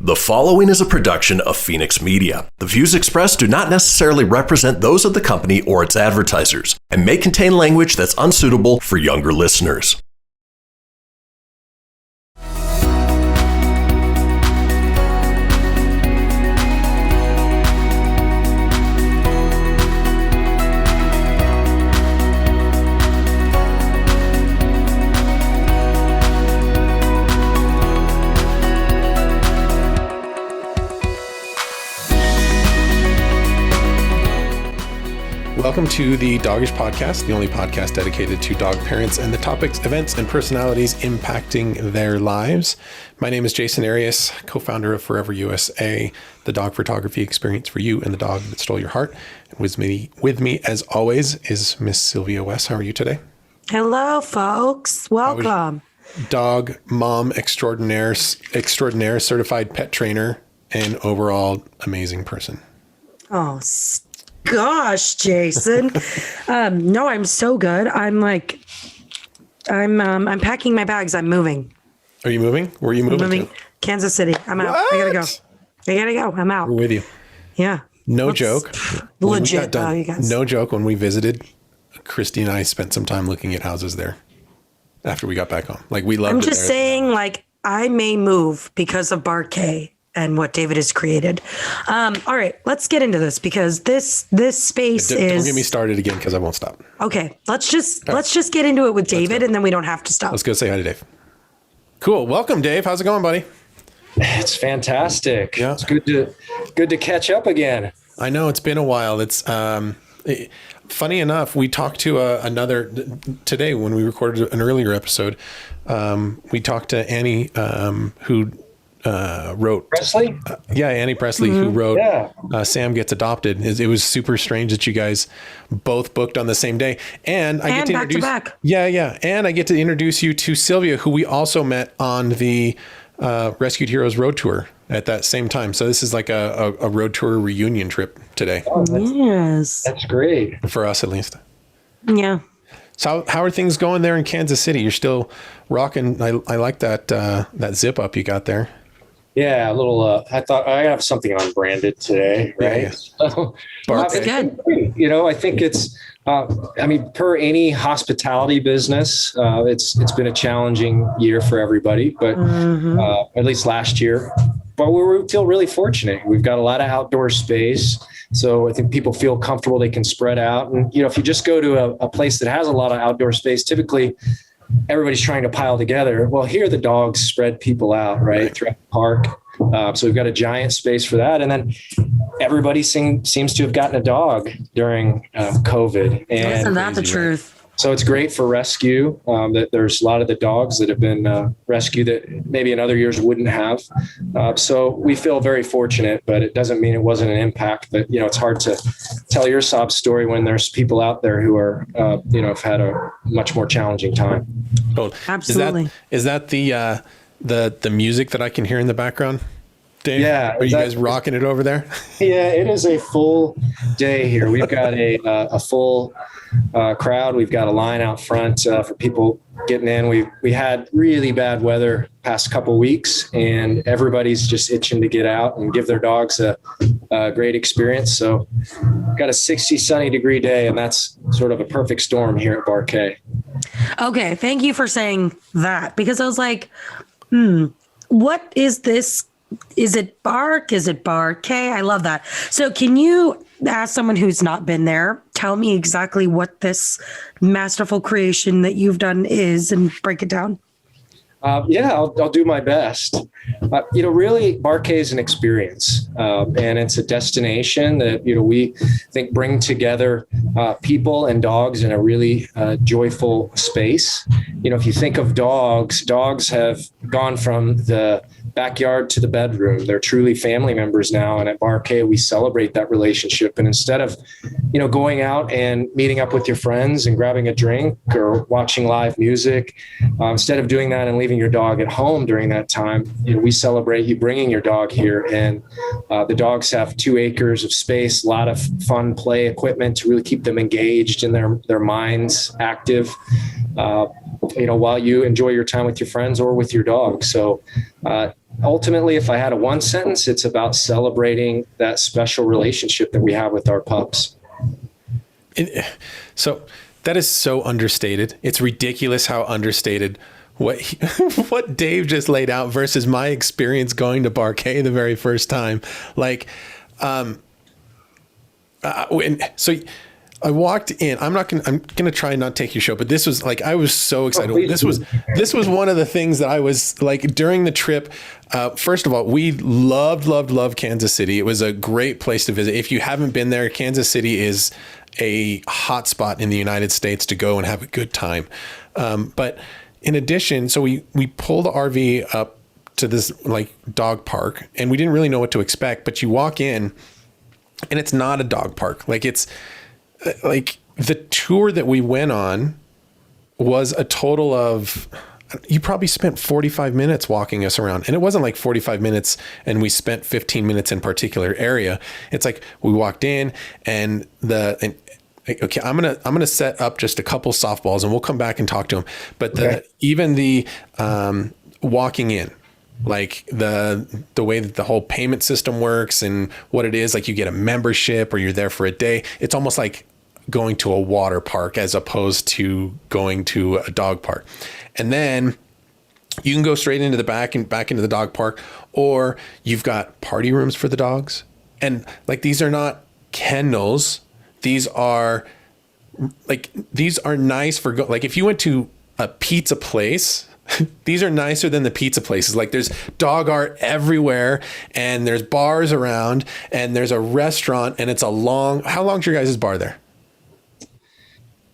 The following is a production of Fenix Media. The views expressed do not necessarily represent those of the company or its advertisers and may contain language that's unsuitable for younger listeners. Welcome to the Dogish podcast, the only podcast dedicated to dog parents and the topics, events, and personalities impacting their lives. My name is Jasen, Arias, co-founder of Forever USA, the dog photography experience for you and the dog that stole your heart. And with me as always, is Miss Sylvia West. How are you today? Hello, folks. Welcome. Dog mom extraordinaire, certified pet trainer, and overall amazing person. Oh, gosh, Jasen. No, I'm so good. I'm packing my bags. I'm moving. Are you moving? Where are you moving to? Kansas City. I'm out. What? I gotta go. I'm out. We're with you. Yeah. No joke. Legit. You guys. No joke. When we visited, Christy and I spent some time looking at houses there after we got back home. Like, we loved it. I'm just saying, like, I may move because of Barkay and what David has created. All right, let's get into this because this space is. Don't get me started again because I won't stop. Okay, let's just get into it with David, and then we don't have to stop. Let's go say hi to Dave. Cool. Welcome, Dave. How's it going, buddy? It's fantastic. Yeah. It's good to catch up again. I know it's been a while. It's funny enough. We talked to another today when we recorded an earlier episode. We talked to Annie, who wrote Presley. Annie Presley, who wrote Sam Gets Adopted. It was super strange that you guys both booked on the same day, and I get to introduce back. And I get to introduce you to Sylvia, who we also met on the Rescued Heroes Road Tour at that same time. So this is like a road tour reunion trip today. Oh, yes, that's great for us, at least. Yeah. So how are things going there in Kansas City? You're still rocking. I like that zip up you got there. Yeah, a little. I thought I have something unbranded today, right? Yeah. So, That's good. You know, I think it's. Per any hospitality business, it's been a challenging year for everybody, but at least last year. But we feel really fortunate. We've got a lot of outdoor space, so I think people feel comfortable. They can spread out, and if you just go to a place that has a lot of outdoor space, typically everybody's trying to pile together. Well, here the dogs spread people out, right? Throughout the park. So we've got a giant space for that. And then everybody seems to have gotten a dog during COVID. And isn't that the truth? So it's great for rescue. That there's a lot of the dogs that have been rescued that maybe in other years wouldn't have. So we feel very fortunate, but it doesn't mean it wasn't an impact. But it's hard to tell your sob story when there's people out there who are have had a much more challenging time. Oh, absolutely. Is that the music that I can hear in the background? Dave? Yeah. Are you guys rocking it over there? Yeah, it is a full day here. We've got a full crowd. We've got a line out front for people getting in. We had really bad weather past couple weeks, and everybody's just itching to get out and give their dogs a great experience. So we've got a 60 sunny degree day, and that's sort of a perfect storm here at Barkay. Okay, thank you for saying that, because I was like, what is this? Is it Bark? Is it Barkay? I love that. So can you, as someone who's not been there, tell me exactly what this masterful creation that you've done is and break it down? I'll do my best. Really, Barkay is an experience, and it's a destination that, we think bring together people and dogs in a really joyful space. If you think of dogs have gone from the backyard to the bedroom. They're truly family members now. And at Barkay, we celebrate that relationship. And instead of, going out and meeting up with your friends and grabbing a drink or watching live music, instead of doing that and leaving your dog at home during that time, we celebrate you bringing your dog here. And the dogs have 2 acres of space, a lot of fun play equipment to really keep them engaged and their minds active. while you enjoy your time with your friends or with your dog. So ultimately, if I had a one sentence, it's about celebrating that special relationship that we have with our pups. So that is so understated. It's ridiculous how understated what Dave just laid out versus my experience going to Barquet the very first time. Like, so I walked in. I'm gonna try and not take your show, but this was like, I was so excited. This was one of the things that I was like during the trip. First of all, we loved Kansas City. It was a great place to visit. If you haven't been there, Kansas City is a hot spot in the United States to go and have a good time. But in addition, so we pulled the RV up to this like dog park, and we didn't really know what to expect, but you walk in and it's not a dog park. Like, it's like the tour that we went on was a total of, you probably spent 45 minutes walking us around, and it wasn't like 45 minutes and we spent 15 minutes in particular area. It's like we walked in and okay, I'm gonna set up just a couple softballs and we'll come back and talk to them. But even the walking in, like the way that the whole payment system works and what it is, like you get a membership or you're there for a day. It's almost like going to a water park as opposed to going to a dog park. And then you can go straight into the back into the dog park, or you've got party rooms for the dogs. And like, these are not kennels. These are nice for like if you went to a pizza place, these are nicer than the pizza places. Like, there's dog art everywhere, and there's bars around, and there's a restaurant, and it's how long's your guys' bar there?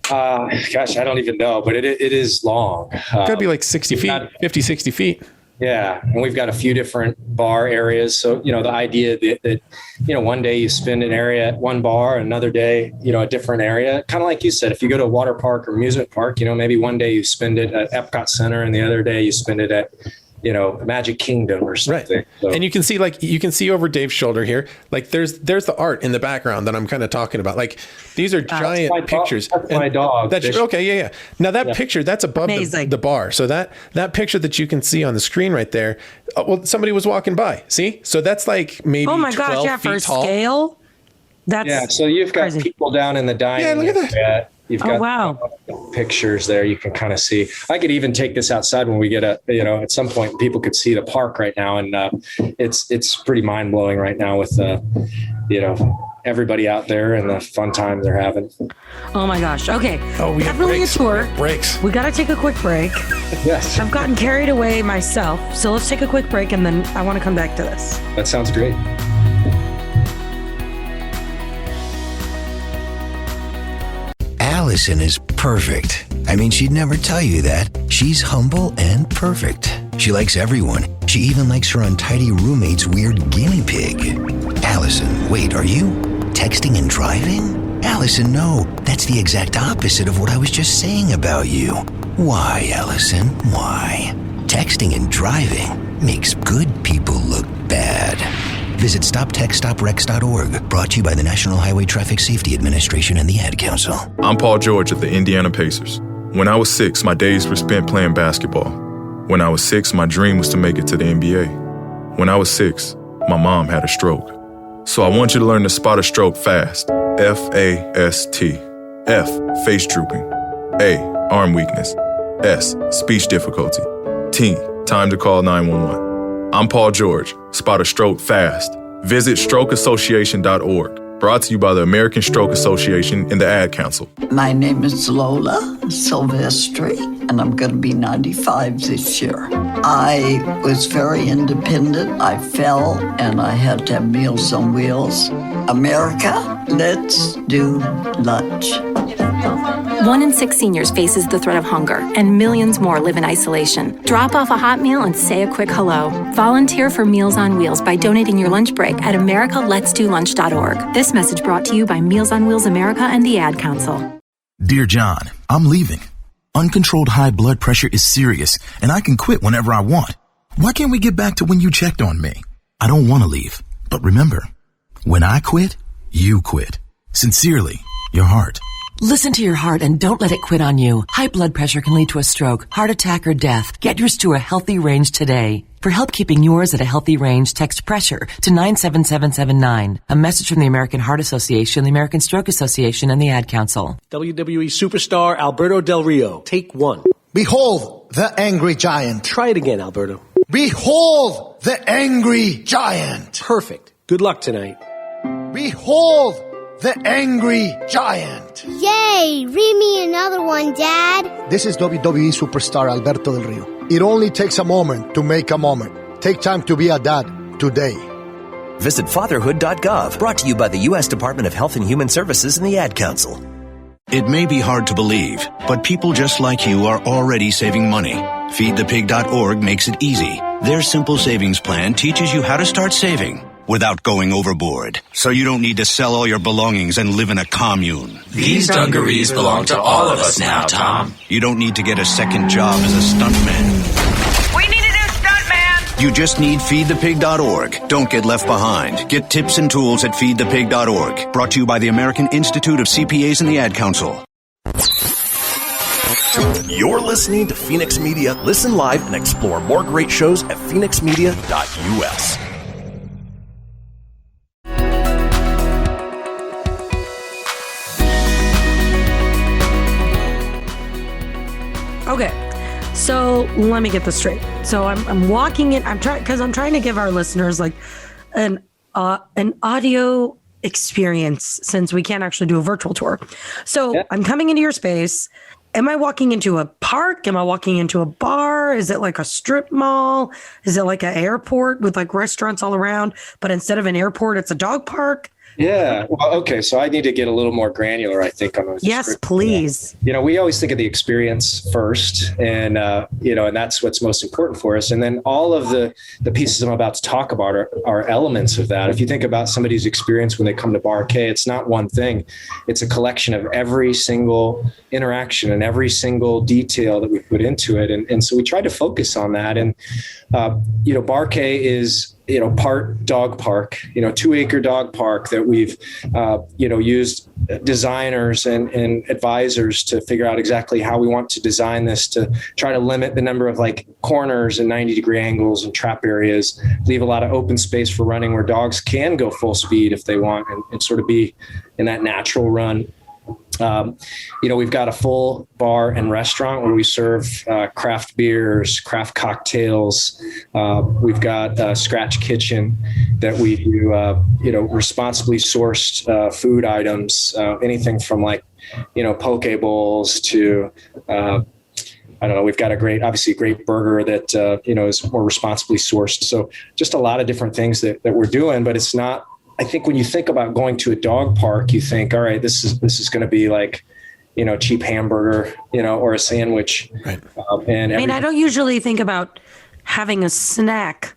Gosh, I don't even know, but it is long. It's gotta be like 60 feet, 50, 60 feet. Yeah. And we've got a few different bar areas. So, the idea that one day you spend an area at one bar, another day, a different area, kind of like you said, if you go to a water park or amusement park, maybe one day you spend it at Epcot Center and the other day you spend it at, Magic Kingdom or something. Right. So. And you can see over Dave's shoulder here, like there's the art in the background that I'm kind of talking about. Like, these are giant pictures. That's my dog. Okay. Yeah. Now that picture, that's above the bar. So that picture that you can see on the screen right there, somebody was walking by. See? So that's like maybe 12 feet tall. Scale. So you've got crazy people down in the dining area. Yeah, look at that. You've got pictures there. You can kind of see. I could even take this outside when we get at some point people could see the park right now, and it's pretty mind blowing right now with everybody out there and the fun time they're having. Oh my gosh. Okay. Oh, we definitely breaks. a tour. Breaks. We got to take a quick break. Yes. I've gotten carried away myself, so let's take a quick break, and then I want to come back to this. That sounds great. Allison is perfect. I mean, she'd never tell you that. She's humble and perfect. She likes everyone. She even likes her untidy roommate's weird guinea pig. Allison, wait, are you texting and driving? Allison, no. That's the exact opposite of what I was just saying about you. Why, Allison? Why? Texting and driving makes good people look bad. Visit StopTextStopWrecks.org, brought to you by the National Highway Traffic Safety Administration and the Ad Council. I'm Paul George of the Indiana Pacers. When I was 6, my days were spent playing basketball. When I was 6, my dream was to make it to the NBA. When I was 6, my mom had a stroke. So I want you to learn to spot a stroke fast. F-A-S-T. F, face drooping. A, arm weakness. S, speech difficulty. T, time to call 911. I'm Paul George. Spot a stroke fast. Visit strokeassociation.org. Brought to you by the American Stroke Association and the Ad Council. My name is Lola Silvestri, and I'm going to be 95 this year. I was very independent. I fell, and I had to have Meals on Wheels. America, let's do lunch. 1 in 6 seniors faces the threat of hunger, and millions more live in isolation. Drop off a hot meal and say a quick hello. Volunteer for Meals on Wheels by donating your lunch break at americaletsdolunch.org. This message brought to you by Meals on Wheels America and the Ad Council. Dear John, I'm leaving. Uncontrolled high blood pressure is serious, and I can quit whenever I want. Why can't we get back to when you checked on me? I don't want to leave, but remember, when I quit, you quit. Sincerely, your heart. Listen to your heart and don't let it quit on you. High blood pressure can lead to a stroke, heart attack, or death. Get yours to a healthy range today. For help keeping yours at a healthy range, text PRESSURE to 97779. A message from the American Heart Association, the American Stroke Association, and the Ad Council. WWE superstar Alberto Del Rio. Take one. Behold the angry giant. Try it again, Alberto. Behold the angry giant. Perfect. Good luck tonight. Behold the angry giant. Yay! Read me another one, Dad. This is WWE superstar Alberto Del Rio. It only takes a moment to make a moment. Take time to be a dad today. Visit fatherhood.gov. Brought to you by the U.S. Department of Health and Human Services and the Ad Council. It may be hard to believe, but people just like you are already saving money. FeedThePig.org makes it easy. Their simple savings plan teaches you how to start saving without going overboard, so you don't need to sell all your belongings and live in a commune. These dungarees belong to all of us now, Tom. You don't need to get a second job as a stuntman. We need a new stuntman! You just need feedthepig.org. Don't get left behind. Get tips and tools at feedthepig.org. Brought to you by the American Institute of CPAs and the Ad Council. You're listening to Fenix Media. Listen live and explore more great shows at fenixmedia.us. Okay, so let me get this straight. So I'm walking in. I'm trying to give our listeners like an audio experience since we can't actually do a virtual tour. So yeah. I'm coming into your space. Am I walking into a park? Am I walking into a bar? Is it like a strip mall? Is it like an airport with like restaurants all around? But instead of an airport, it's a dog park? Yeah. Well, okay. So I need to get a little more granular, I think, on those. Yes, please. You know, we always think of the experience first, and and that's what's most important for us. And then all of the pieces I'm about to talk about are elements of that. If you think about somebody's experience when they come to Bar K, it's not one thing. It's a collection of every single interaction and every single detail that we put into it. And so we try to focus on that. And, Bar K is, part dog park, 2-acre dog park that we've, used designers and advisors to figure out exactly how we want to design this to try to limit the number of like corners and 90-degree angles and trap areas, leave a lot of open space for running where dogs can go full speed if they want and sort of be in that natural run. We've got a full bar and restaurant where we serve craft beers, craft cocktails. We've got a scratch kitchen that we do, responsibly sourced food items, anything from like, poke bowls to, we've got a great burger that, is more responsibly sourced. So just a lot of different things that we're doing, but it's not, I think when you think about going to a dog park, you think, all right, this is going to be like, cheap hamburger, or a sandwich. Right. I don't usually think about having a snack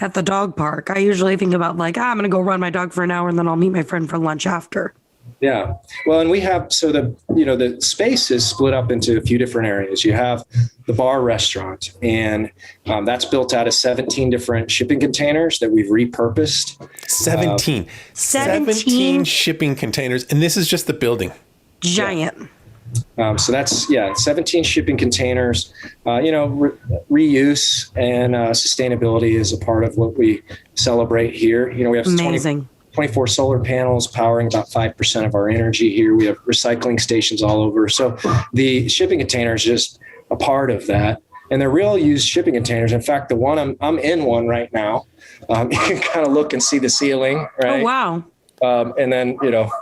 at the dog park. I usually think about like, I'm going to go run my dog for an hour and then I'll meet my friend for lunch after. Yeah. Well, and we have, so the space is split up into a few different areas. You have the bar restaurant, and that's built out of 17 different shipping containers that we've repurposed. 17 shipping containers. And this is just the building. Giant. Yeah. So that's, 17 shipping containers. Reuse and sustainability is a part of what we celebrate here. We have amazing. 24 solar panels powering about 5% of our energy here. We have recycling stations all over. So the shipping container is just a part of that. And they're real used shipping containers. In fact, the one I'm in one right now. You can kind of look and see the ceiling, right? Oh, wow. And then,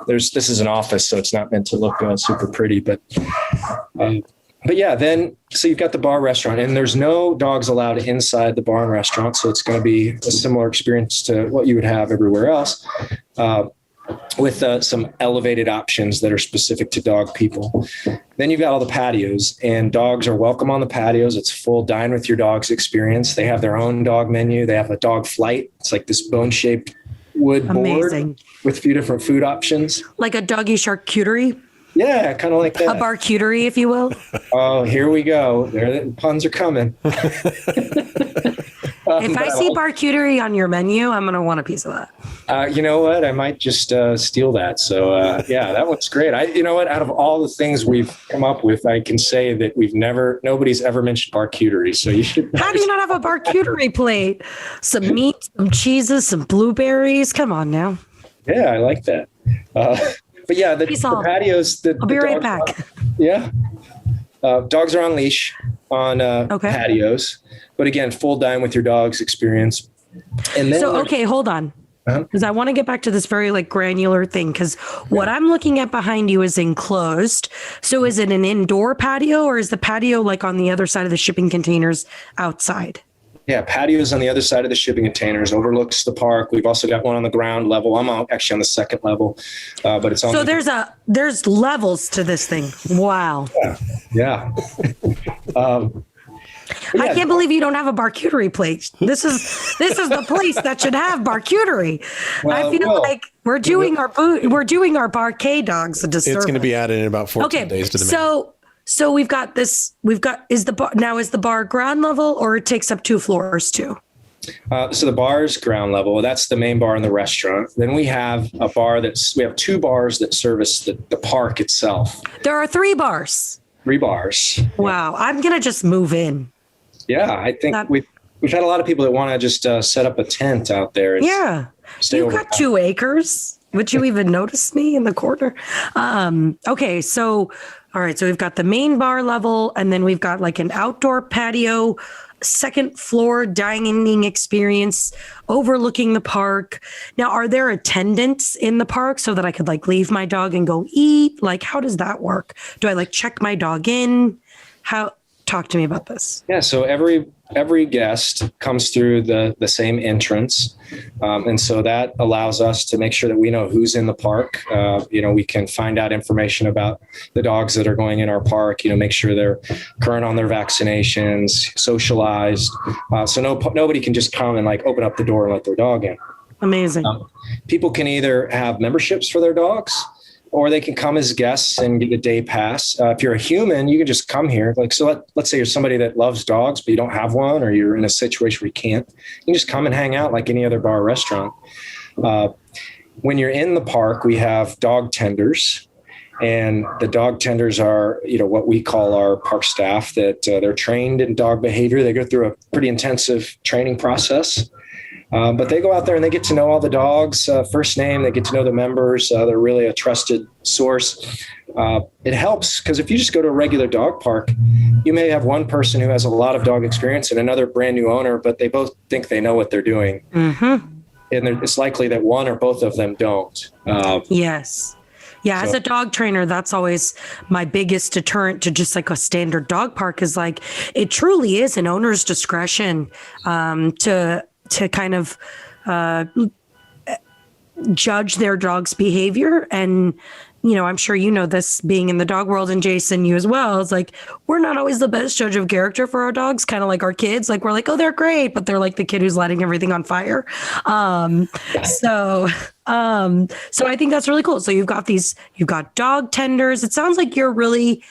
this is an office, so it's not meant to look super pretty, but so you've got the bar restaurant, and there's no dogs allowed inside the bar and restaurant. So it's going to be a similar experience to what you would have everywhere else, with some elevated options that are specific to dog people. Then you've got all the patios, and dogs are welcome on the patios. It's full dine with your dogs experience. They have their own dog menu. They have a dog flight. It's like this bone-shaped wood board with a few different food options. Like a doggy charcuterie? Yeah, kind of like that. A barcuterie, if you will. Oh, here we go. The puns are coming. If I see barcuterie on your menu, I'm going to want a piece of that. You know what? I might just steal that. So yeah, that one's great. You know what? Out of all the things we've come up with, I can say that nobody's ever mentioned charcuterie. So you should. How do you not have a charcuterie plate? Some meat, some cheeses, some blueberries. Come on now. Yeah, I like that. But yeah, the patios. I'll be right back. Yeah. Dogs are on leash on patios. But again, full dine with your dogs experience. And then okay, hold on. Because I want to get back to this very like granular thing. Because what I'm looking at behind you is enclosed. So is it an indoor patio or is the patio like on the other side of the shipping containers outside? Yeah, patios on the other side of the shipping containers, overlooks the park. We've also got one on the ground level. I'm actually on the second level, but it's on. So there's levels to this thing. Wow. Yeah. I can't believe you don't have a charcuterie plate. This is the place that should have charcuterie. I feel like we're doing our barquet dogs a disservice. It's going to be added in about 14 days to the menu. So is the bar ground level or it takes up 2 floors too? So the bar is ground level. That's the main bar in the restaurant. Then we have we have 2 bars that service the park itself. There are 3 bars. 3 bars. Wow. I'm going to just move in. Yeah. I think we've had a lot of people that want to just set up a tent out there. You've got 2 acres. Would you even notice me in the corner? Okay. So, all right. So we've got the main bar level and then we've got like an outdoor patio, second floor dining experience overlooking the park. Now, are there attendants in the park so that I could like leave my dog and go eat? Like, how does that work? Do I like check my dog in? Talk to me about this. Yeah. So every guest comes through the same entrance. And so that allows us to make sure that we know who's in the park. We can find out information about the dogs that are going in our park, make sure they're current on their vaccinations, socialized. So nobody can just come and like open up the door and let their dog in. Amazing. People can either have memberships for their dogs, or they can come as guests and get a day pass. If you're a human, you can just come here. Like, so let's say you're somebody that loves dogs, but you don't have one, or you're in a situation where you can't. You can just come and hang out like any other bar or restaurant. When you're in the park, we have dog tenders. And the dog tenders are, what we call our park staff that they're trained in dog behavior. They go through a pretty intensive training process. But they go out there and they get to know all the dogs, first name, they get to know the members. They're really a trusted source. It helps because if you just go to a regular dog park, you may have one person who has a lot of dog experience and another brand new owner, but they both think they know what they're doing. Mm-hmm. And it's likely that one or both of them don't. Yes. Yeah, as a dog trainer, that's always my biggest deterrent to just like a standard dog park is like, it truly is an owner's discretion to kind of judge their dog's behavior. And, I'm sure this being in the dog world, and Jasen, you as well. It's like, we're not always the best judge of character for our dogs, kind of like our kids. Like, we're like, oh, they're great, but they're like the kid who's lighting everything on fire. So I think that's really cool. So you've got dog tenders. It sounds like you're really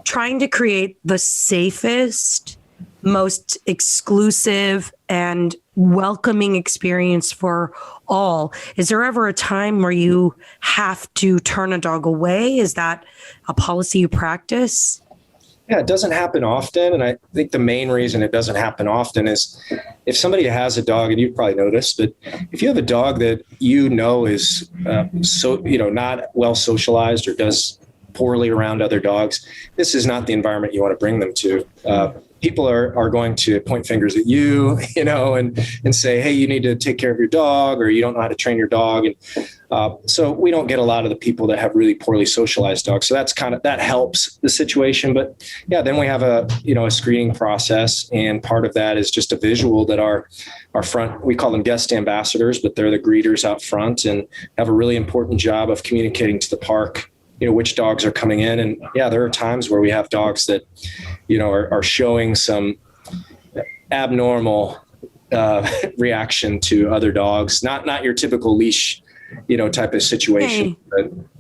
trying to create the safest, most exclusive and welcoming experience for all. Is there ever a time where you have to turn a dog away? Is that a policy you practice? Yeah, it doesn't happen often. And I think the main reason it doesn't happen often is if somebody has a dog, and you've probably noticed, but if you have a dog that is not well socialized or does poorly around other dogs, this is not the environment you want to bring them to. People are going to point fingers at you, and say, hey, you need to take care of your dog, or you don't know how to train your dog. And so we don't get a lot of the people that have really poorly socialized dogs. So that helps the situation. But yeah, then we have a screening process. And part of that is just a visual that our front, we call them guest ambassadors, but they're the greeters out front and have a really important job of communicating to the park which dogs are coming in. And yeah, there are times where we have dogs that, are showing some abnormal reaction to other dogs, not your typical leash, type of situation,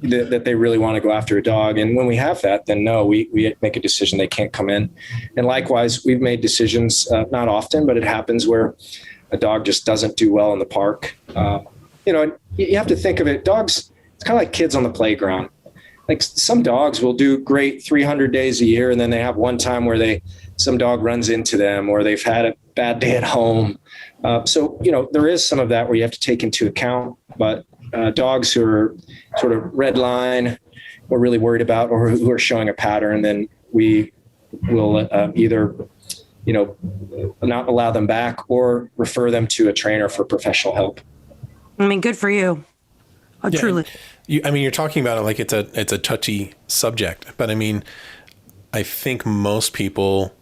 that they really want to go after a dog. And when we have that, then no, we make a decision they can't come in. And likewise, we've made decisions, not often, but it happens where a dog just doesn't do well in the park. you have to think of it. Dogs, it's kind of like kids on the playground. Like some dogs will do great 300 days a year, and then they have one time where some dog runs into them, or they've had a bad day at home. So there is some of that where you have to take into account, but dogs who are sort of red line, we're really worried about, or who are showing a pattern, then we will either not allow them back or refer them to a trainer for professional help. I mean, good for you. Truly. You're talking about it like it's a touchy subject, but I mean, I think most people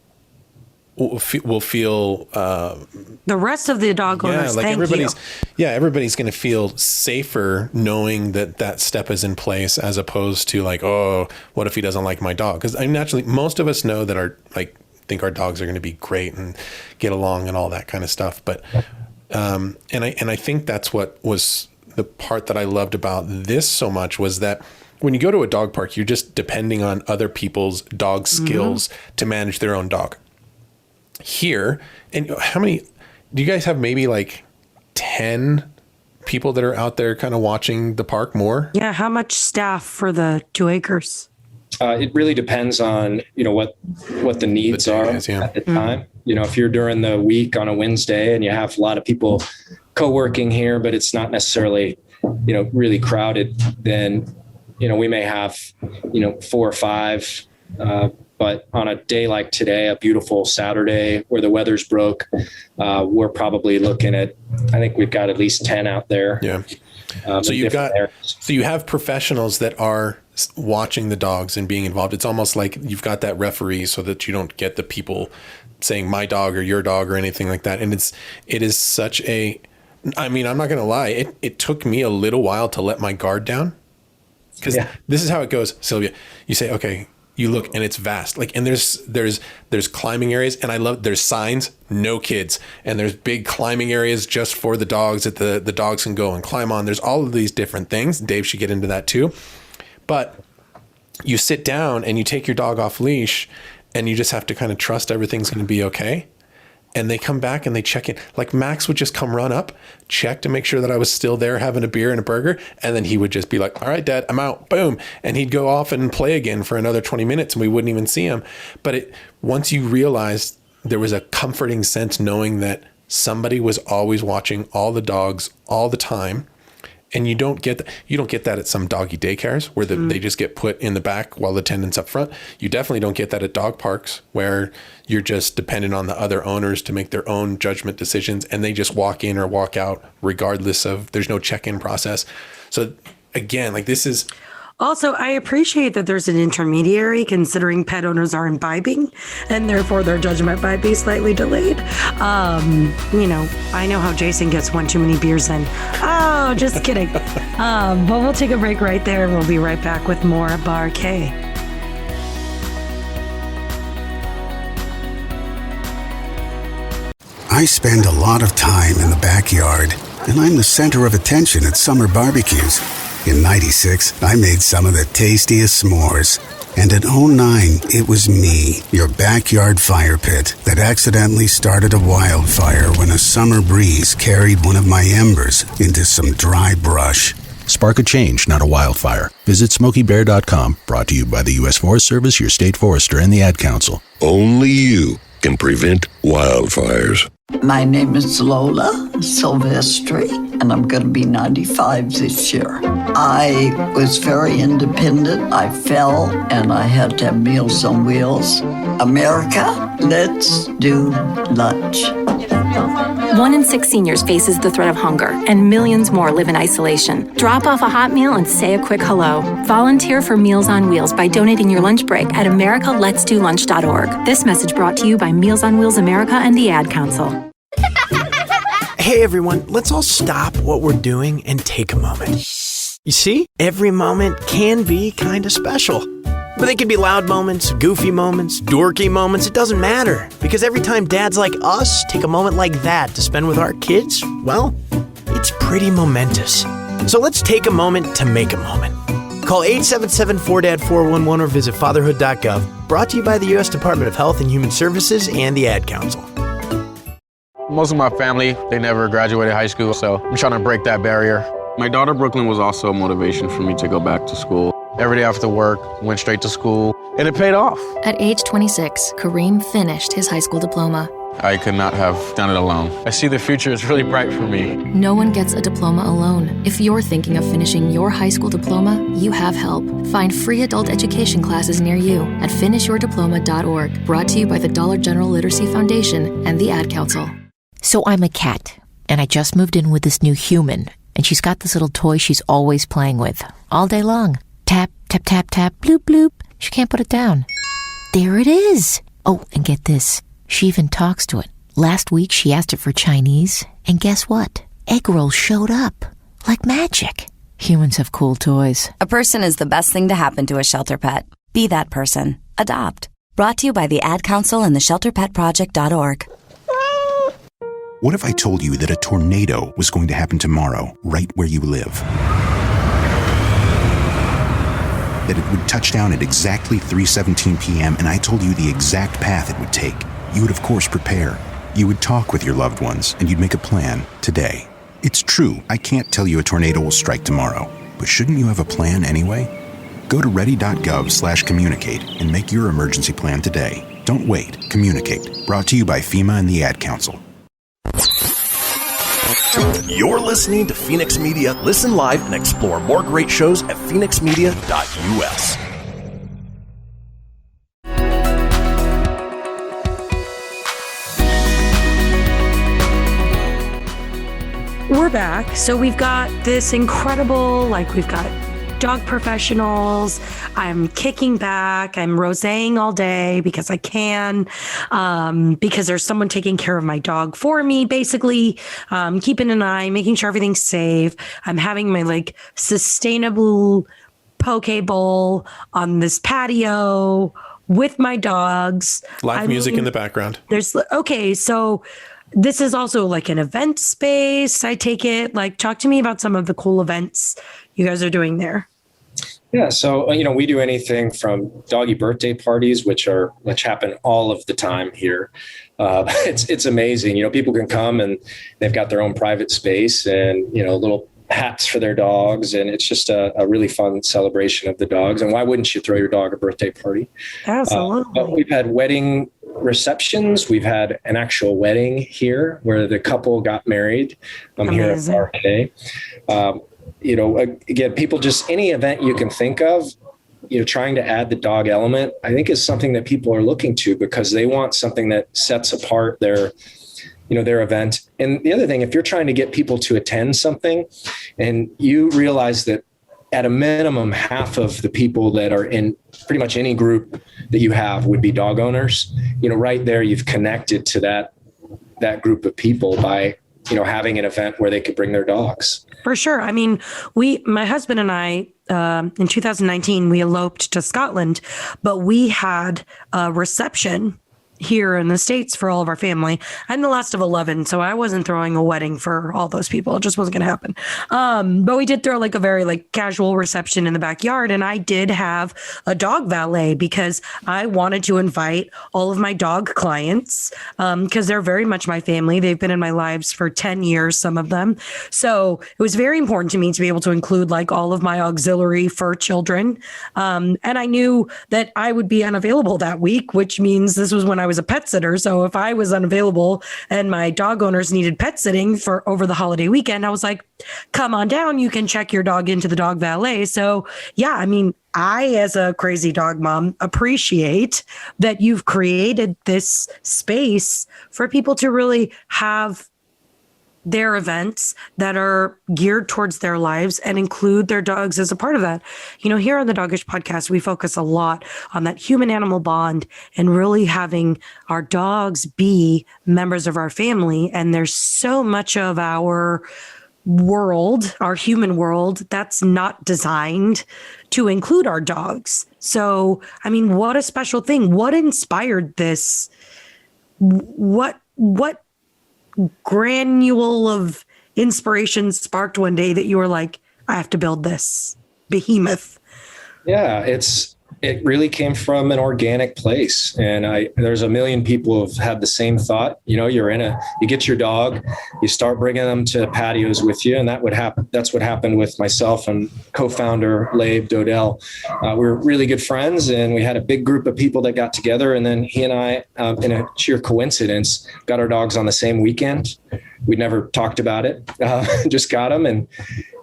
will feel the rest of the dog owners. Everybody's going to feel safer knowing that step is in place, as opposed to like, oh, what if he doesn't like my dog? Because naturally, most of us know that think our dogs are going to be great and get along and all that kind of stuff. But and I think that's what was the part that I loved about this so much, was that when you go to a dog park, you're just depending on other people's dog skills to manage their own dog. Here, and how many do you guys have? Maybe like 10 people that are out there kind of watching the park more? Yeah. How much staff for the 2 acres? It really depends on, what the needs are at the time. If you're during the week on a Wednesday and you have a lot of people co-working here, but it's not necessarily, really crowded, then, we may have, 4 or 5, but on a day like today, a beautiful Saturday where the weather's broke, we're probably looking at, I think we've got at least 10 out there. Yeah. So you have professionals that are watching the dogs and being involved. It's almost like you've got that referee so that you don't get the people saying my dog or your dog or anything like that. And it is such a, I'm not going to lie. It took me a little while to let my guard down, because this is how it goes. Sylvia, you say, okay, you look and it's vast. Like, and there's climbing areas, and I love, there's signs, no kids. And there's big climbing areas just for the dogs that the dogs can go and climb on. There's all of these different things. Dave should get into that too. But you sit down and you take your dog off leash, and you just have to kind of trust everything's going to be okay. And they come back and they check in. Like Max would just come run up, check to make sure that I was still there having a beer and a burger. And then he would just be like, all right, Dad, I'm out. Boom. And he'd go off and play again for another 20 minutes and we wouldn't even see him. But once you realized, there was a comforting sense knowing that somebody was always watching all the dogs all the time. And you don't get that at some doggy daycares where they just get put in the back while the attendant's up front. You definitely don't get that at dog parks where you're just dependent on the other owners to make their own judgment decisions, and they just walk in or walk out regardless of, there's no check-in process. So again, like this is... Also, I appreciate that there's an intermediary, considering pet owners are imbibing, and therefore their judgment might be slightly delayed. I know how Jasen gets one too many beers in. Oh, just kidding. But we'll take a break right there, and we'll be right back with more Bar K. I spend a lot of time in the backyard, and I'm the center of attention at summer barbecues. In '96, I made some of the tastiest s'mores. And in '09, it was me, your backyard fire pit, that accidentally started a wildfire when a summer breeze carried one of my embers into some dry brush. Spark a change, not a wildfire. Visit SmokeyBear.com, brought to you by the U.S. Forest Service, your state forester, and the Ad Council. Only you can prevent wildfires. My name is Lola Silvestri, and I'm going to be 95 this year. I was very independent. I fell, and I had to have Meals on Wheels. America, let's do lunch. 1 in 6 seniors faces the threat of hunger, and millions more live in isolation. Drop off a hot meal and say a quick hello. Volunteer for Meals on Wheels by donating your lunch break at americaletsdolunch.org. This message brought to you by Meals on Wheels America and the Ad Council. Hey everyone, let's all stop what we're doing and take a moment. You see, every moment can be kind of special. But they can be loud moments, goofy moments, dorky moments, it doesn't matter. Because every time dads like us take a moment like that to spend with our kids, well, it's pretty momentous. So let's take a moment to make a moment. Call 877-4DAD-411 or visit fatherhood.gov. Brought to you by the U.S. Department of Health and Human Services and the Ad Council. Most of my family, they never graduated high school, so I'm trying to break that barrier. My daughter Brooklyn was also a motivation for me to go back to school. Every day after work, went straight to school, and it paid off. At age 26, Kareem finished his high school diploma. I could not have done it alone. I see the future is really bright for me. No one gets a diploma alone. If you're thinking of finishing your high school diploma, you have help. Find free adult education classes near you at finishyourdiploma.org. Brought to you by the Dollar General Literacy Foundation and the Ad Council. So I'm a cat, and I just moved in with this new human, and she's got this little toy she's always playing with, all day long. Tap, tap, tap, tap, bloop, bloop. She can't put it down. There it is. Oh, and get this. She even talks to it. Last week, she asked it for Chinese, and guess what? Egg rolls showed up. Like magic. Humans have cool toys. A person is the best thing to happen to a shelter pet. Be that person. Adopt. Brought to you by the Ad Council and the ShelterPetProject.org. What if I told you that a tornado was going to happen tomorrow, right where you live? That it would touch down at exactly 3:17 p.m., and I told you the exact path it would take. You would, of course, prepare. You would talk with your loved ones, and you'd make a plan today. It's true, I can't tell you a tornado will strike tomorrow, but shouldn't you have a plan anyway? Go to ready.gov/communicate and make your emergency plan today. Don't wait. Communicate. Brought to you by FEMA and the Ad Council. You're listening to Fenix Media. Listen live and explore more great shows at fenixmedia.us. We're back. So we've got this incredible, we've got dog professionals. I'm kicking back. I'm roséing all day because I can, because there's someone taking care of my dog for me, basically, keeping an eye, making sure everything's safe. I'm having my sustainable poke bowl on this patio with my dogs. Live music in the background. So this is also an event space, I take it. Talk to me about some of the cool events you guys are doing there. Yeah, so we do anything from doggy birthday parties, which happen all of the time here. It's amazing. People can come and they've got their own private space and little hats for their dogs, and it's just a really fun celebration of the dogs. And why wouldn't you throw your dog a birthday party? Absolutely. But we've had wedding receptions. We've had an actual wedding here where the couple got married. Here at Parquet. Again, people, just any event you can think of, trying to add the dog element, I think is something that people are looking to because they want something that sets apart their event. And the other thing, if you're trying to get people to attend something and you realize that at a minimum, half of the people that are in pretty much any group that you have would be dog owners, right there, you've connected to that group of people by, having an event where they could bring their dogs. For sure. I mean, my husband and I, in 2019, we eloped to Scotland, but we had a reception here in the States for all of our family. I'm the last of 11, so I wasn't throwing a wedding for all those people. It just wasn't going to happen. But we did throw a very casual reception in the backyard, and I did have a dog valet because I wanted to invite all of my dog clients because they're very much my family. They've been in my lives for 10 years, some of them. So it was very important to me to be able to include all of my auxiliary fur children. And I knew that I would be unavailable that week, which means this was when I was a pet sitter. So if I was unavailable and my dog owners needed pet sitting for over the holiday weekend, I was like, come on down. You can check your dog into the dog valet. So yeah, I mean, I, as a crazy dog mom, appreciate that you've created this space for people to really have their events that are geared towards their lives and include their dogs as a part of that. Here on the Dogish podcast, we focus a lot on that human-animal bond and really having our dogs be members of our family. And there's so much of our world, our human world, that's not designed to include our dogs. So, I mean, what a special thing. What inspired this? What granule of inspiration sparked one day that you were like, I have to build this behemoth? Yeah, it's it really came from an organic place. And there's a million people who've had the same thought. You know, you get your dog, you start bringing them to patios with you. And that's what happened with myself and co-founder Labe Dodell. We were really good friends, and we had a big group of people that got together. And then he and I, in a sheer coincidence, got our dogs on the same weekend. We'd never talked about it, just got them. And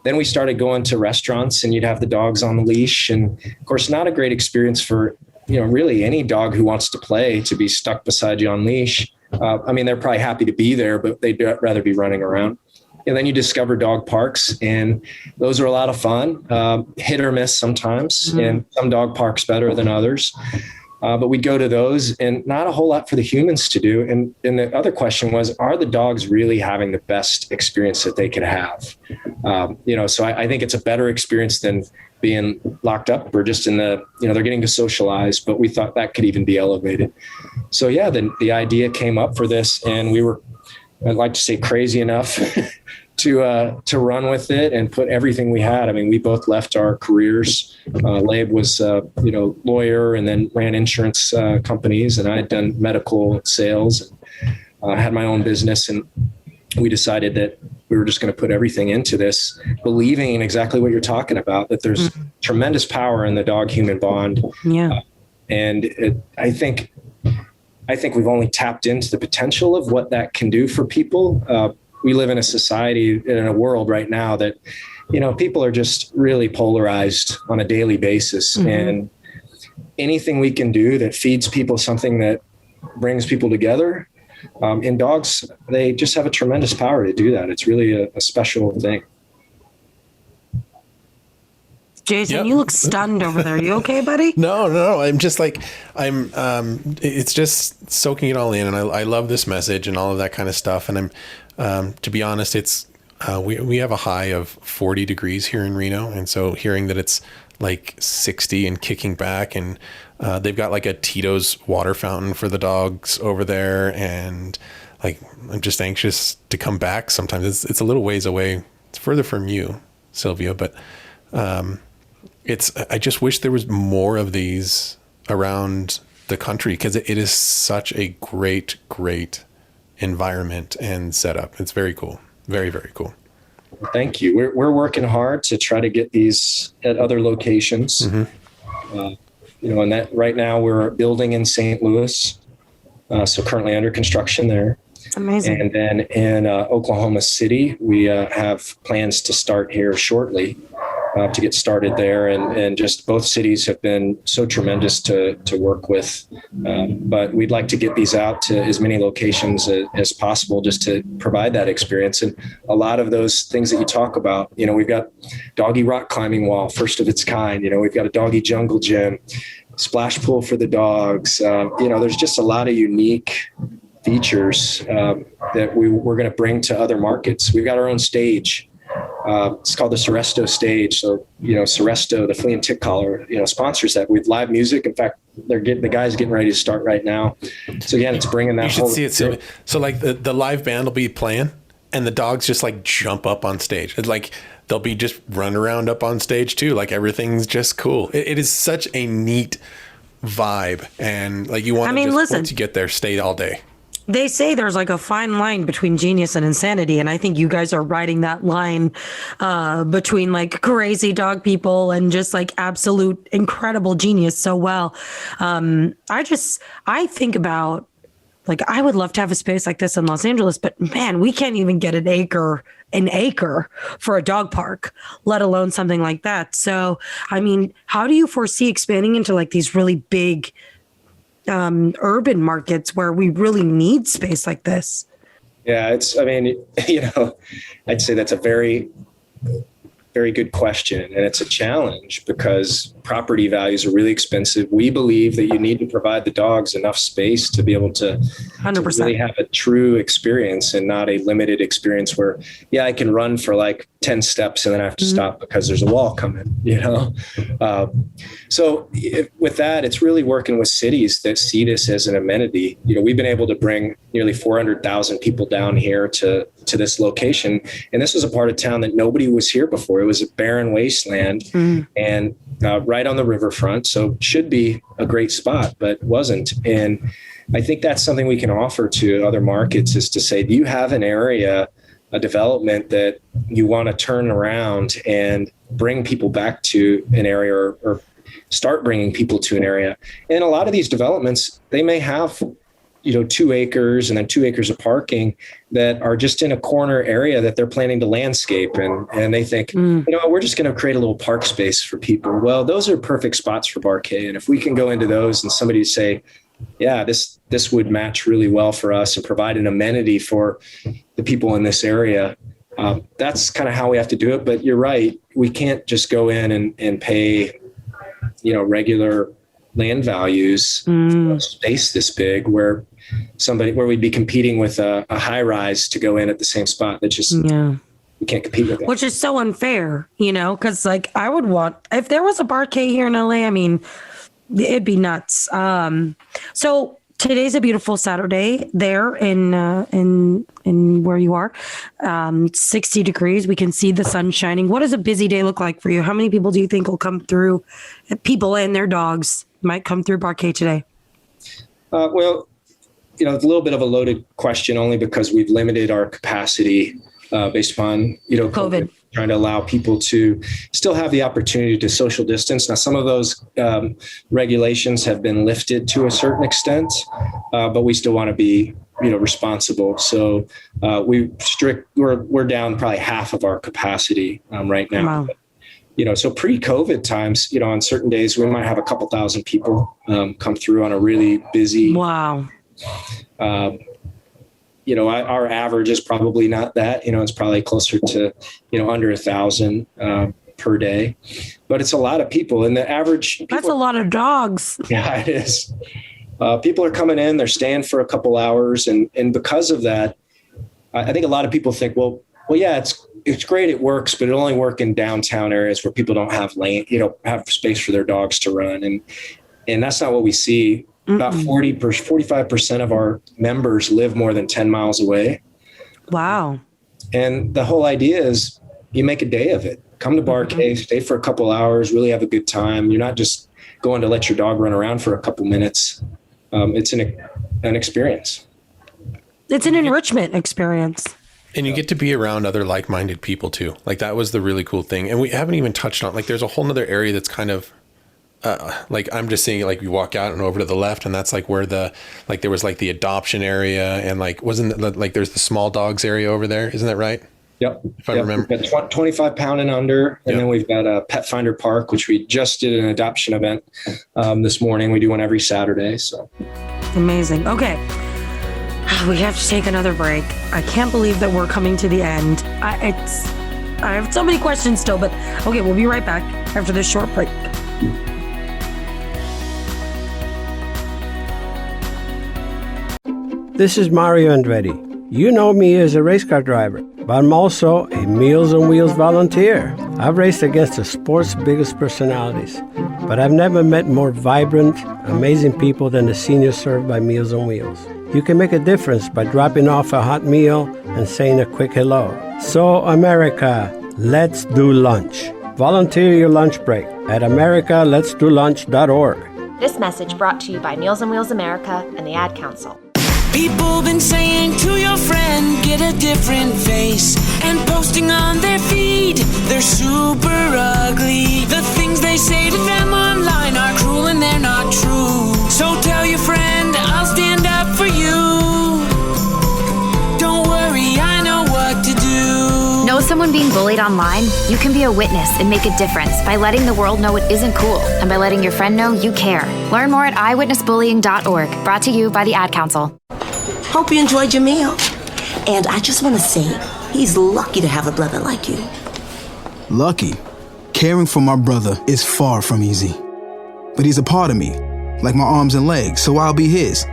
then we started going to restaurants, and you'd have the dogs on the leash. And of course, not a great experience for, really any dog who wants to play to be stuck beside you on leash. I mean, they're probably happy to be there, but they'd rather be running around. And then you discover dog parks, and those are a lot of fun, hit or miss sometimes, and some dog parks better than others. But we'd go to those, and not a whole lot for the humans to do. And the other question was, are the dogs really having the best experience that they could have? So I think it's a better experience than being locked up or just in the, they're getting to socialize, but we thought that could even be elevated. So yeah, the idea came up for this, and we were, I'd like to say, crazy enough to run with it and put everything we had. I mean, we both left our careers. Labe was, lawyer and then ran insurance companies, and I had done medical sales. I had my own business, and we decided that we were just going to put everything into this, believing in exactly what you're talking about, that there's tremendous power in the dog-human bond. Yeah. I think we've only tapped into the potential of what that can do for people. We live in a society, in a world right now that, people are just really polarized on a daily basis. And anything we can do that feeds people something that brings people together, in dogs, they just have a tremendous power to do that. It's really a special thing. Jason, you look stunned over there. You okay, buddy? No. I'm just it's just soaking it all in. And I love this message and all of that kind of stuff. And to be honest, it's, we have a high of 40 degrees here in Reno. And so hearing that it's like 60 and kicking back, and they've got like a Tito's water fountain for the dogs over there. And like, I'm just anxious to come back. Sometimes it's a little ways away. It's further from you, Sylvia, but, I just wish there was more of these around the country, because it is such a great environment and setup. It's very cool. Very, very cool. Thank you. We're working hard to try to get these at other locations. And that right now we're building in St. Louis. So currently under construction there. It's amazing. And then in Oklahoma City, we have plans to start here shortly. To get started there, and just both cities have been so tremendous to work with. But we'd like to get these out to as many locations as possible, just to provide that experience. And a lot of those things that you talk about, we've got doggy rock climbing wall, first of its kind. We've got a doggy jungle gym, splash pool for the dogs. There's just a lot of unique features that we're going to bring to other markets. We've got our own stage. It's called the Seresto stage. So, Seresto, the flea and tick collar, sponsors that with live music. In fact, the guys getting ready to start right now. So again, it's bringing that. You should see it. So like the live band will be playing, and the dogs just like jump up on stage. It's like they'll be just run around up on stage too. Like everything's just cool. It is such a neat vibe, and like you want to listen. Once you get there, stay all day. They say there's like a fine line between genius and insanity. And I think you guys are riding that line between like crazy dog people and just like absolute incredible genius so well. I think about, like, I would love to have a space like this in Los Angeles, but man, we can't even get an acre for a dog park, let alone something like that. So, I mean, how do you foresee expanding into like these really big urban markets where we really need space like this? Yeah, I'd say that's a very, very good question. And it's a challenge because property values are really expensive. We believe that you need to provide the dogs enough space to be able to 100%. Really have a true experience and not a limited experience where, I can run for like 10 steps and then I have to stop because there's a wall coming, So with that, it's really working with cities that see this as an amenity. We've been able to bring nearly 400,000 people down here to this location. And this was a part of town that nobody was here before. It was a barren wasteland. And right on the riverfront. So should be a great spot, but wasn't. And I think that's something we can offer to other markets, is to say, do you have an area, a development that you want to turn around and bring people back to an area, or start bringing people to an area? And a lot of these developments, they may have, 2 acres and then 2 acres of parking that are just in a corner area that they're planning to landscape. And they think, we're just going to create a little park space for people. Well, those are perfect spots for Barquet. And if we can go into those and somebody say, yeah, this would match really well for us and provide an amenity for the people in this area, that's kind of how we have to do it. But you're right. We can't just go in and pay, regular land values for a space this big where we'd be competing with a high rise to go in at the same spot. That just, we can't compete with that. Which is so unfair, because like I would want, if there was a Barquet here in LA, I mean, it'd be nuts. So today's a beautiful Saturday there in where you are. 60 degrees. We can see the sun shining. What does a busy day look like for you? How many people do you think will come through? People and their dogs might come through Barquet today. Well, it's a little bit of a loaded question, only because we've limited our capacity based upon, COVID. Trying to allow people to still have the opportunity to social distance. Now, some of those regulations have been lifted to a certain extent, but we still want to be, responsible. So we're down probably half of our capacity right now. Wow. But, so pre-COVID times, on certain days, we might have a couple thousand people come through on a really busy. Wow. Our average is probably not that, it's probably closer to, under 1,000 per day, but it's a lot of people. And the average. That's a lot of dogs. Yeah, it is. People are coming in, they're staying for a couple hours. And because of that, I think a lot of people think, well, yeah, it's great. It works, but it only work in downtown areas where people don't have lane, have space for their dogs to run. And that's not what we see. About 45% of our members live more than 10 miles away. Wow. And the whole idea is you make a day of it. Come to Barquet, stay for a couple hours, really have a good time. You're not just going to let your dog run around for a couple minutes. It's an experience. It's an enrichment experience. And you get to be around other like-minded people too. Like that was the really cool thing. And we haven't even touched on, like there's a whole nother area that's kind of, like I'm just seeing, like you walk out and over to the left, and that's like where there was like the adoption area, and like wasn't it, like there's the small dogs area over there, isn't that right? Yep. If I remember. We've got 25 pound and under, and then we've got a Pet Finder Park, which we just did an adoption event this morning. We do one every Saturday. So amazing. Okay, we have to take another break. I can't believe that we're coming to the end. I have so many questions still, but okay, we'll be right back after this short break. This is Mario Andretti. You know me as a race car driver, but I'm also a Meals on Wheels volunteer. I've raced against the sport's biggest personalities, but I've never met more vibrant, amazing people than the seniors served by Meals on Wheels. You can make a difference by dropping off a hot meal and saying a quick hello. So, America, let's do lunch. Volunteer your lunch break at americaletsdolunch.org. This message brought to you by Meals on Wheels America and the Ad Council. People been saying to your friend, get a different face, and posting on their feed, they're super ugly. The things they say to them online are cruel and they're not true. So tell your friend, I'll stand up for you. Don't worry, I know what to do. Know someone being bullied online? You can be a witness and make a difference by letting the world know it isn't cool, and by letting your friend know you care. Learn more at eyewitnessbullying.org. Brought to you by the Ad Council. Hope you enjoyed your meal. And I just want to say, he's lucky to have a brother like you. Lucky? Caring for my brother is far from easy. But he's a part of me, like my arms and legs, so I'll be his.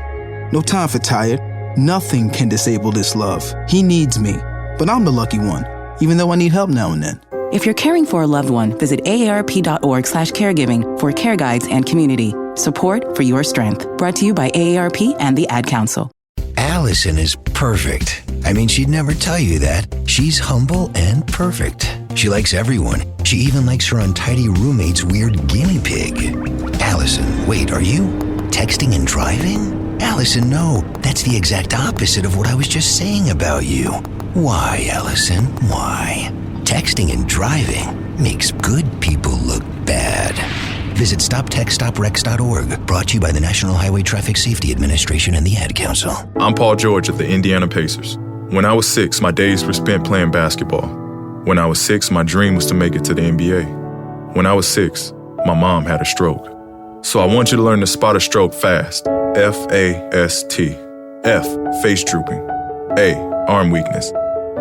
No time for tired. Nothing can disable this love. He needs me, but I'm the lucky one, even though I need help now and then. If you're caring for a loved one, visit aarp.org/caregiving for care guides and community. Support for your strength. Brought to you by AARP and the Ad Council. Allison is perfect. I mean, she'd never tell you that. She's humble and perfect. She likes everyone. She even likes her untidy roommate's weird guinea pig. Allison, wait, are you texting and driving? Allison, no, that's the exact opposite of what I was just saying about you. Why, Allison, why? Texting and driving makes good people look bad. Visit StopTextStopWrecks.org, brought to you by the National Highway Traffic Safety Administration and the Ad Council. I'm Paul George of the Indiana Pacers. When I was 6, my days were spent playing basketball. When I was 6, my dream was to make it to the NBA. When I was 6, my mom had a stroke. So I want you to learn to spot a stroke fast. F-A-S-T. F, face drooping. A, arm weakness.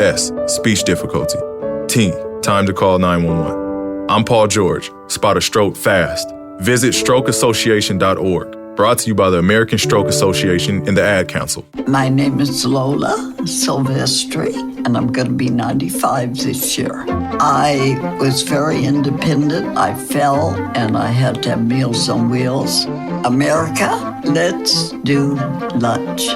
S, speech difficulty. T, time to call 911. I'm Paul George. Spot a stroke fast. Visit strokeassociation.org. Brought to you by the American Stroke Association and the Ad Council. My name is Lola Silvestri, and I'm going to be 95 this year. I was very independent. I fell, and I had to have Meals on Wheels. America, let's do lunch.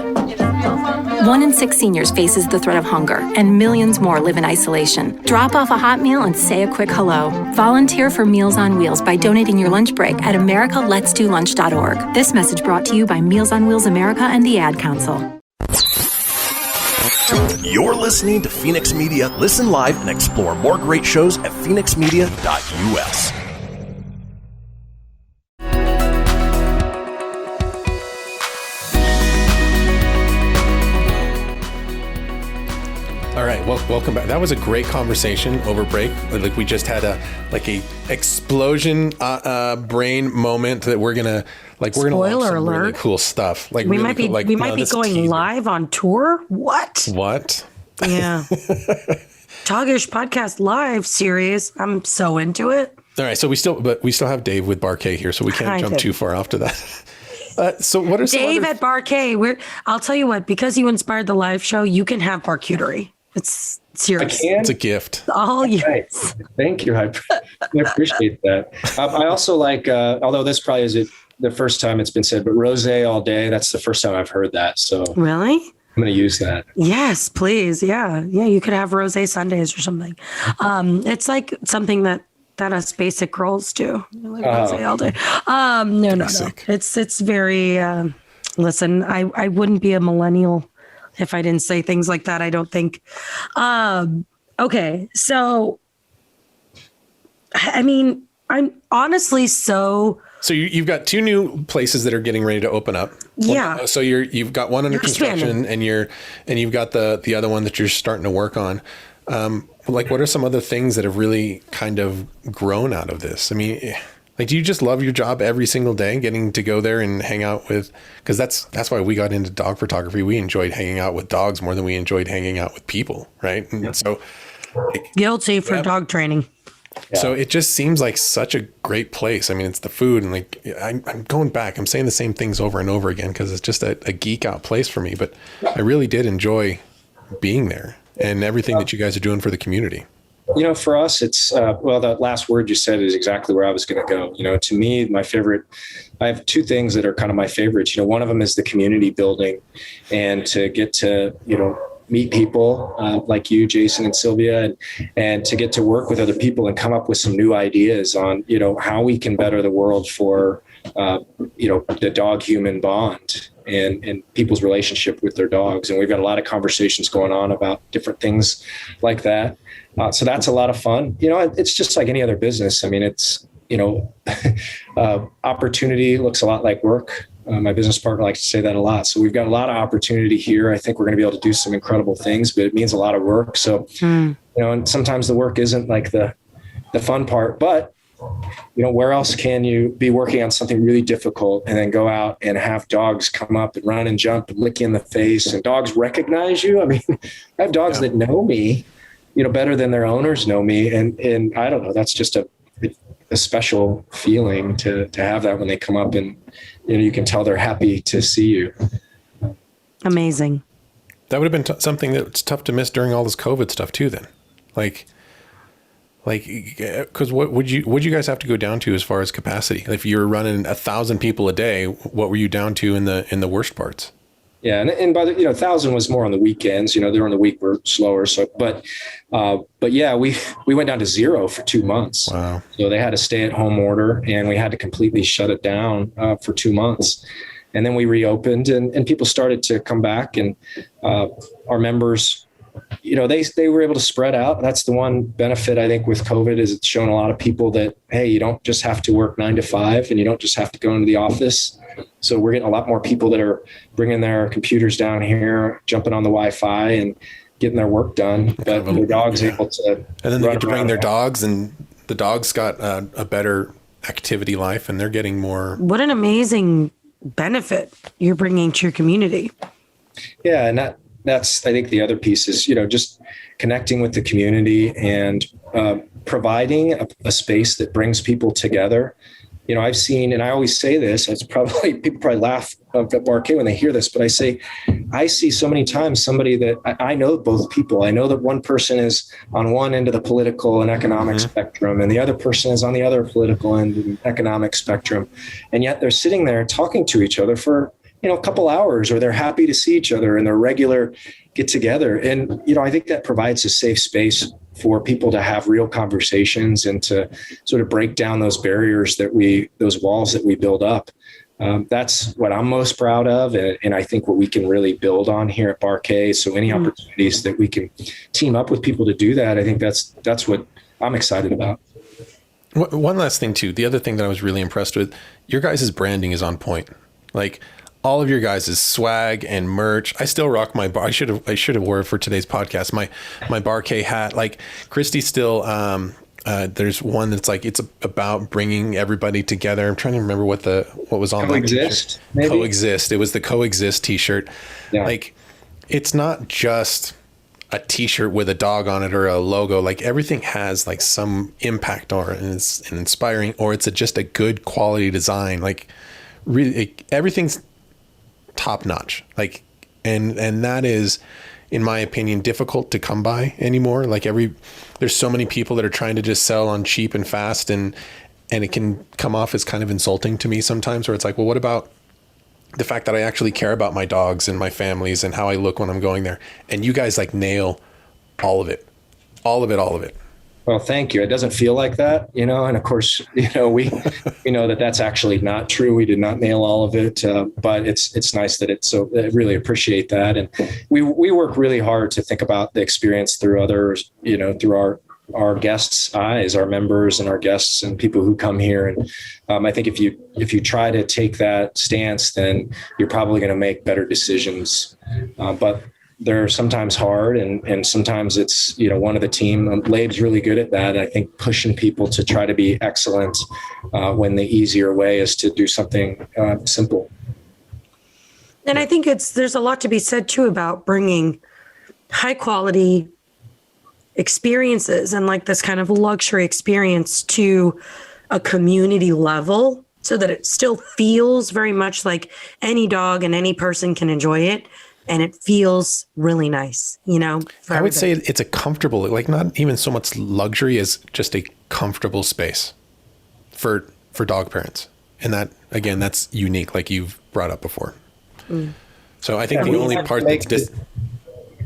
1 in 6 seniors faces the threat of hunger, and millions more live in isolation. Drop off a hot meal and say a quick hello. Volunteer for Meals on Wheels by donating your lunch break at americaletsdolunch.org. This message brought to you by Meals on Wheels America and the Ad Council. You're listening to Fenix Media. Listen live and explore more great shows at fenixmedia.us. All right, welcome back. That was a great conversation over break. Like we just had a explosion brain moment that we're gonna launch Spoiler some alert. really cool stuff. Like We really might be cool, like, we might be this is going teaser. live on tour. What? Yeah. Dogish podcast live series. I'm so into it. All right, so we still have Dave with Barquet here, so we can't Kind jump of. too far off to that. So what are some Dave other... at Barquet? I'll tell you what, because you inspired the live show, you can have charcuterie. It's serious. It's a gift. All yours. Right. Thank you. I appreciate that. I also like, although this probably is the first time it's been said, but rosé all day. That's the first time I've heard that. So Really? I'm going to use that. Yes, please. Yeah. You could have rosé Sundays or something. It's like something that us basic girls do. Like rosé all day. No. It's very. Listen, I wouldn't be a millennial if I didn't say things like that, I don't think. Okay, so, I mean, I'm honestly so... So you've got 2 new places that are getting ready to open up. Yeah. So you've got one under construction, and you've got the other one that you're starting to work on. Like, what are some other things that have really kind of grown out of this? I mean, like, do you just love your job every single day, getting to go there and hang out with? Because that's why we got into dog photography. We enjoyed hanging out with dogs more than we enjoyed hanging out with people, right? And so, guilty for dog training. Yeah. So it just seems like such a great place. I mean, it's the food, and like I'm going back. I'm saying the same things over and over again because it's just a geek out place for me. But I really did enjoy being there and everything that you guys are doing for the community. You know, for us, it's, the last word you said is exactly where I was going to go. You know, to me, my favorite, I have 2 things that are kind of my favorites. You know, one of them is the community building, and to get to, meet people like you, Jasen and Sylvia, and to get to work with other people and come up with some new ideas on, how we can better the world for, the dog-human bond and people's relationship with their dogs. And we've got a lot of conversations going on about different things like that. So that's a lot of fun. It's just like any other business. I mean, it's, opportunity looks a lot like work. My business partner likes to say that a lot. So we've got a lot of opportunity here. I think we're going to be able to do some incredible things, but it means a lot of work. So, and sometimes the work isn't like the fun part, but where else can you be working on something really difficult and then go out and have dogs come up and run and jump and lick you in the face, and dogs recognize you? I mean, I have dogs that know me, better than their owners know me. And I don't know, that's just a special feeling to have that when they come up and, you can tell they're happy to see you. Amazing. That would have been something that's tough to miss during all this COVID stuff too, then. Because what would you guys have to go down to as far as capacity? If you were running 1,000 people a day, what were you down to in the worst parts? Yeah. And by the, 1,000 was more on the weekends, during the week we're slower. So, but yeah, we went down to 0 for 2 months. Wow. So they had a stay at home order and we had to completely shut it down for 2 months. And then we reopened and people started to come back, and our members, they were able to spread out. That's the one benefit I think with COVID, is it's shown a lot of people that, hey, you don't just have to work 9 to 5 and you don't just have to go into the office. So we're getting a lot more people that are bringing their computers down here, jumping on the Wi-Fi and getting their work done. But their dog's able to. And then they get to bring their dogs, and the dog's got a better activity life, and they're getting more. What an amazing benefit you're bringing to your community. Yeah. And that's, I think the other piece is, just connecting with the community and providing a space that brings people together. I've seen, and I always say this, people probably laugh at Barquet when they hear this, but I see so many times somebody that I know both people. I know that one person is on one end of the political and economic spectrum, and the other person is on the other political end and economic spectrum. And yet they're sitting there talking to each other for, a couple hours, or they're happy to see each other in their regular get together. And, I think that provides a safe space for people to have real conversations and to sort of break down those barriers those walls that we build up. That's what I'm most proud of. And I think what we can really build on here at Barquet. So any opportunities that we can team up with people to do that, I think that's what I'm excited about. One last thing too. The other thing that I was really impressed with, your guys' branding is on point. Like all of your guys' swag and merch. I still rock my bar. I should have wore it for today's podcast. My Barquet hat. Like Christy still. There's one that's like it's about bringing everybody together. I'm trying to remember what was on Coexist. Maybe? Coexist. It was the Coexist T-shirt. Yeah. Like it's not just a T-shirt with a dog on it or a logo. Like everything has like some impact or and it's an inspiring, or it's just a good quality design. Like really, everything's top notch. Like and that is, in my opinion, difficult to come by anymore. Like there's so many people that are trying to just sell on cheap and fast, and it can come off as kind of insulting to me sometimes, where it's like, well, what about the fact that I actually care about my dogs and my families and how I look when I'm going there? And you guys like nail all of it. Well, thank you. It doesn't feel like that, and of course, we know that that's actually not true. We did not nail all of it, but it's nice that so I really appreciate that. And we work really hard to think about the experience through others, through our guests' eyes, our members and our guests and people who come here. And I think if you try to take that stance, then you're probably going to make better decisions. But they're sometimes hard and sometimes it's, one of the team. Labe's really good at that. I think pushing people to try to be excellent when the easier way is to do something simple. And I think there's a lot to be said too about bringing high quality experiences and like this kind of luxury experience to a community level so that it still feels very much like any dog and any person can enjoy it. And it feels really nice, I would say it's a comfortable, like not even so much luxury as just a comfortable space for dog parents. And that, again, that's unique, like you've brought up before. So I think the only part that's just...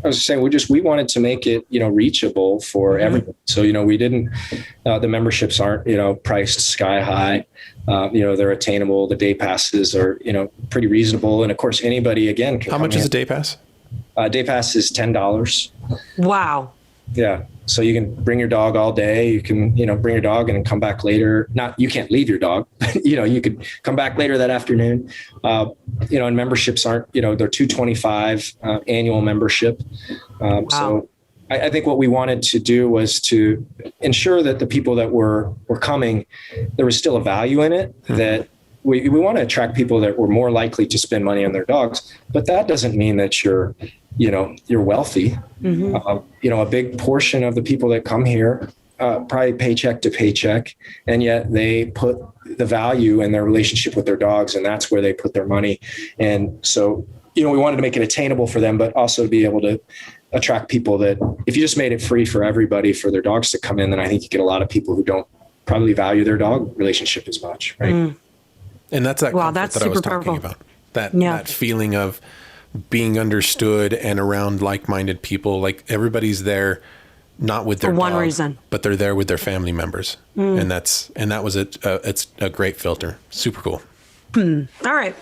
I was saying, we wanted to make it, reachable for everyone. So, we didn't, the memberships aren't, priced sky high. They're attainable. The day passes are, pretty reasonable. And of course, anybody again can. How much is a day pass? Day pass is $10. Wow. Yeah. So you can bring your dog all day. You can, bring your dog and come back later. You can't leave your dog, you could come back later that afternoon. And memberships aren't, they're $225 annual membership. Wow. So I think what we wanted to do was to ensure that the people that were coming, there was still a value in it, that we want to attract people that were more likely to spend money on their dogs, but that doesn't mean that you're wealthy. A big portion of the people that come here, probably paycheck to paycheck, and yet they put the value in their relationship with their dogs, and that's where they put their money. And so, we wanted to make it attainable for them, but also to be able to attract people that if you just made it free for everybody for their dogs to come in, then I think you get a lot of people who don't probably value their dog relationship as much. Right. And that's that comfort that's that I was super talking powerful. about. That feeling of being understood and around like-minded people. Like everybody's there, not with their for one dog, reason, but they're there with their family members. And that was it. It's a great filter. Super cool. All right.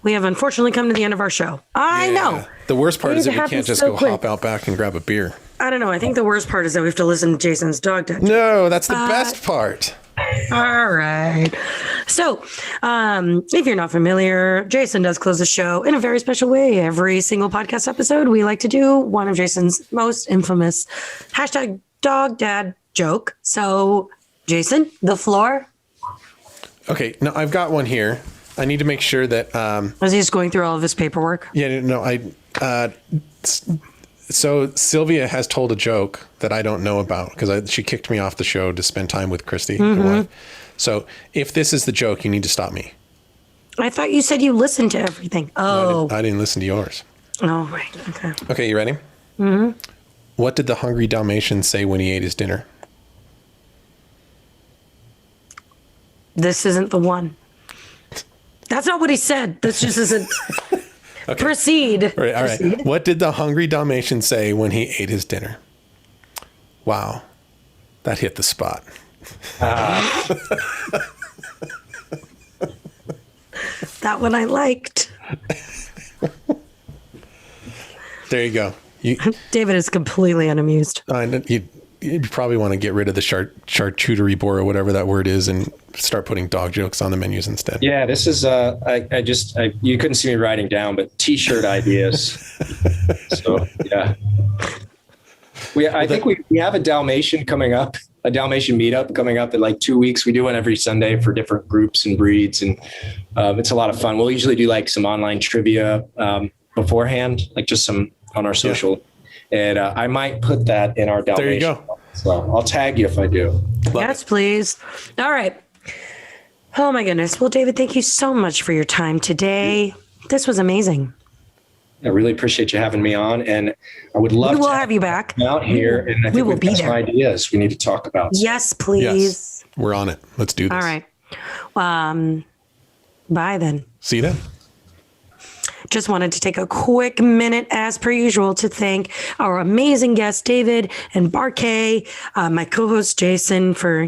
We have unfortunately come to the end of our show. I know. The worst part is that we happens can't just so go quick. hop out back and grab a beer. I don't know. I think the worst part is that we have to listen to Jason's dog dead. No, that's the best part. All right. So, if you're not familiar, Jasen does close the show in a very special way. Every single podcast episode, we like to do one of Jason's most infamous #DogDad joke. So, Jasen, the floor. Okay, now I've got one here. I need to make sure that... Was he just going through all of his paperwork? Yeah, no, so Sylvia has told a joke that I don't know about because she kicked me off the show to spend time with Christy. her wife. So if this is the joke, you need to stop me. I thought you said you listened to everything. Oh. I didn't listen to yours. Oh, right. Okay. Okay, you ready? What did the hungry Dalmatian say when he ate his dinner? This isn't the one. That's not what he said. This just isn't. Okay. Proceed. All right. Proceed. What did the hungry Dalmatian say when he ate his dinner? Wow, that hit the spot. That one I liked. There you go. David is completely unamused. You probably want to get rid of the charcuterie board or whatever that word is and start putting dog jokes on the menus instead. Yeah, this is, you couldn't see me writing down, but t-shirt ideas. So, yeah. I think we have a Dalmatian coming up, a Dalmatian meetup coming up in like 2 weeks. We do one every Sunday for different groups and breeds. And it's a lot of fun. We'll usually do like some online trivia beforehand, like just some on our social. Yeah. And I might put that in our Dalmatian. There you go. So I'll tag you if I do. Yes, please. All right. Oh, my goodness. Well, David, thank you so much for your time today. This was amazing. I really appreciate you having me on. And I would love to have you back out here. And I think we've got some ideas we need to talk about. Yes, please. Yes, we're on it. Let's do this. All right. Bye then. See you then. Just wanted to take a quick minute, as per usual, to thank our amazing guests, David and Barkay, my co-host Jasen, for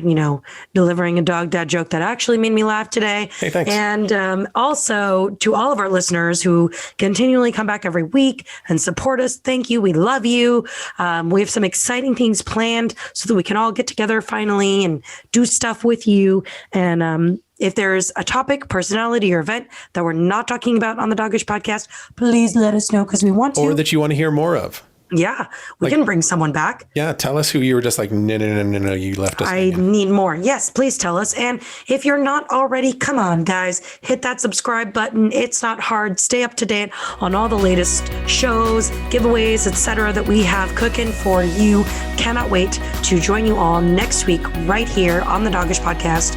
delivering a dog dad joke that actually made me laugh today. Hey, thanks. And also to all of our listeners who continually come back every week and support us. Thank you. We love you. We have some exciting things planned so that we can all get together finally and do stuff with you. And if there's a topic, personality, or event that we're not talking about on the Dogish podcast, please let us know because we want to. Or that you want to hear more of. Yeah, we can bring someone back. Yeah, tell us who you were just like, no, you left us. I need more. Yes, please tell us. And if you're not already, come on, guys, hit that subscribe button. It's not hard. Stay up to date on all the latest shows, giveaways, etc. that we have cooking for you. Cannot wait to join you all next week right here on the Dogish podcast.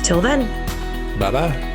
Till then. Bye-bye.